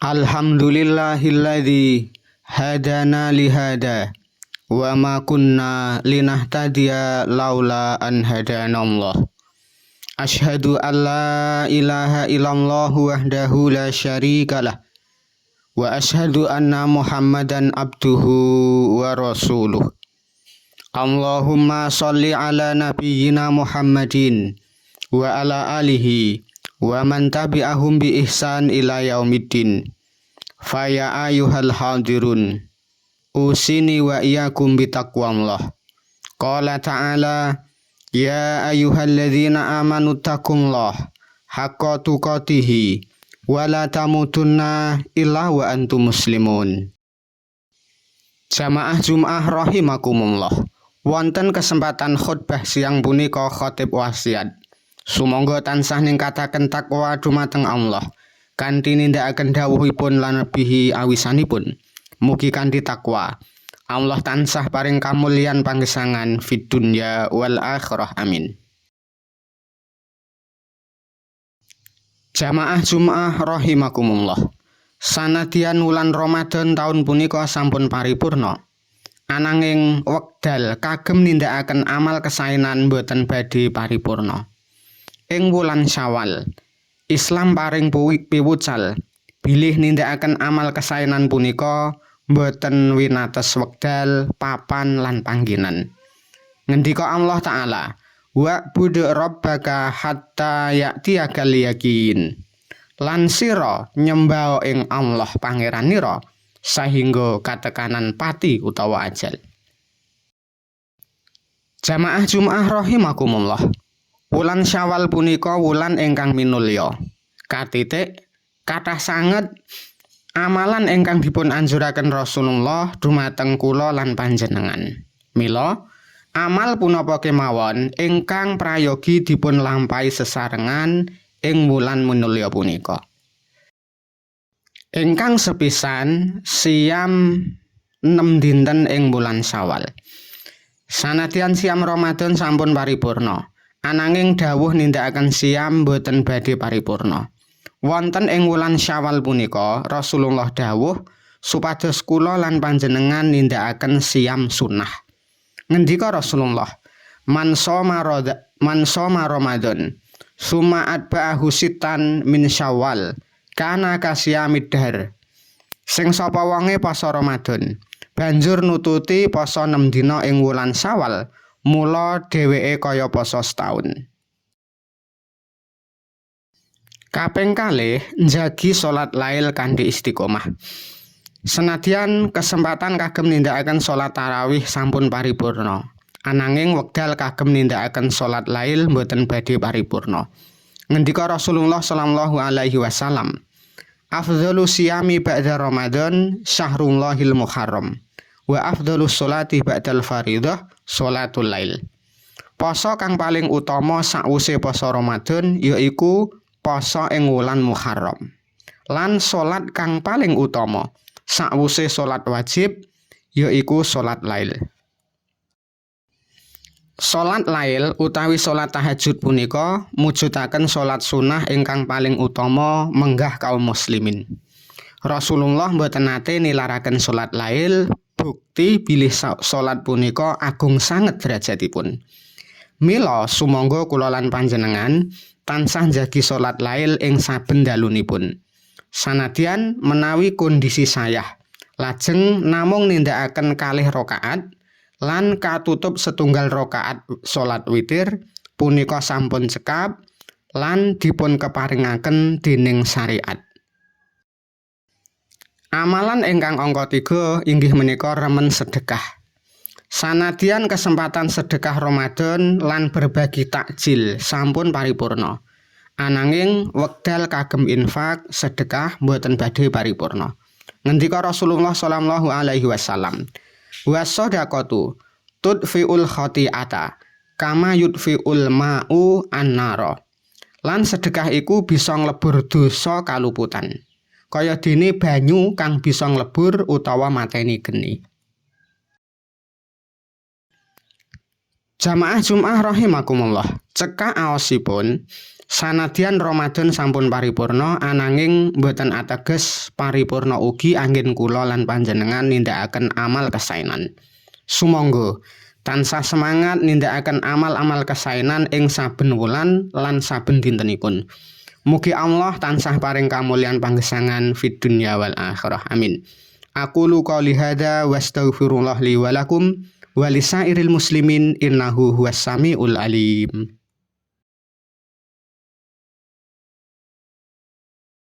Alhamdulillahilladzi hadana lihada wa ma kunna linahtadiya laula an hadanallah. Asyhadu an la ilaha illallah wahdahu la syarikalah wa asyhadu anna Muhammadan abduhu wa rasuluh. Allahumma sholli ala nabiyyina Muhammadin wa ala alihi wa man tabi'ahum bi ihsan ila yaumiddin. Faya ayyuhal hadirun usini wa iyyakum bitaqwallah. Qala ta'ala ya ayyuhalladzina amanu taqullaha haqqa tuqatih wa la tamutunna illa wa antum muslimun. Jamaah Jumat rahimakumullah. Wonten kesempatan khutbah siang punika khatib wasiat sumangga tansah ningkataken takwa dumateng Allah kanthi nindakaken dawuhipun lan nebihi awisanipun. Mugi kanthi takwa Allah tansah paring kamulyan panggesangan fid dunya wal akhirah, amin. Jamaah Jumat rahimakumullah. Sanadyan wulan Ramadan taun punika sampun paripurna, ananging wekdal kagem nindakaken amal kesaenan boten badhe paripurna. Ing wulan Syawal, Islam paring piwucal bilih nindakaken amal kesaenan punika boten winates wekdal, papan lan panggenan. Ngendika Allah Ta'ala, wa'bud rabbaka hatta ya'tiyakal yakin. Lan sira nyembah ing Allah pangeranira sahingga katekanan pati utawa ajal. Jamaah Jumat rahimakumullah. Wulan Syawal punika wulan ingkang minulya. Katitik kathah sanget amalan ingkang dipun anjuraken Rasulullah dumateng kula lan panjenengan. Mila amal punapa kemawon ingkang prayogi dipun lampahi sesarengan ing wulan minulya punika. Ingkang sepisan siam 6 dinten ing wulan Syawal. Sanadyan siam Ramadan sampun paripurna, ananging dawuh nindakaken siam boten badhe paripurna. Wonten ing wulan Syawal punika Rasulullah dawuh supados kula lan panjenengan nindakaken siam sunnah. Ngendika Rasulullah, man shoma Ramadan summa atba'ahu sittan min Syawal kana kasyamid dahr. Sing sapa wonge poso Ramadan banjur nututi poso 6 dina ing wulan Syawal, mula dheweke kaya poso setahun. Kaping kalih, njagi salat lail kanthi istiqomah. Senadyan kesempatan kagem nindakaken salat tarawih sampun paripurna, ananging wekdal kagem nindakaken salat lail boten badhe paripurna. Ngendika Rasulullah sallallahu alaihi wasallam, afdhalu siyami ba'da Ramadan syahrullahil muharram wa afdhalus sholati ba'dal fardhah sholatul lail. Poso kang paling utama sakwise poso Ramadan yaiku poso ing wulan Muharram. Lan salat kang paling utama sakwise salat wajib yaiku salat lail. Salat lail utawi salat tahajud punika mujudaken salat sunah ingkang paling utama menggah kaum muslimin. Rasulullah mboten nate nilaraken salat lail, bukti bilih salat punika agung sanget derajatipun. Mila sumangga kula lan panjenengan tansah njagi salat lail ing saben dalunipun. Sanadyan menawi kondisi sayah, lajeng namung nindakaken 2 rakaat lan katutup setunggal rakaat salat witir punika sampun cekap lan dipun keparingaken dening syariat. Amalan ingkang angka 3 inggih menika remen sedekah. Sanadyan kesempatan sedekah Ramadan lan berbagi takjil sampun paripurna, ananging wekdal kagem infak sedekah boten badhe paripurna. Ngendika Rasulullah sallallahu alaihi wasallam, was-shadaqatu tudfiul khati'ata kama yudfiul ma'u an-nara. Lan sedekah iku bisa nglebur dosa kaluputan, kaya dene banyu kang bisa nglebur utawa mateni geni. Jamaah Jumat rahimakumullah, cekak aosipun Sanadyan Ramadan sampun paripurna ananging boten ateges paripurna ugi anggen kula lan panjenengan nindakaken amal kesaenan. Sumangga tansah semangat nindakaken amal-amal kesaenan ing saben wulan lan saben dintenipun. Mugi Allah tansah paring kamulyan panggesangan fid dunya wal akhirah. Amin. Aqulu qouli hadza wastaghfirullah li wa lakum wa lisairil muslimin innahu huwas samiul alim.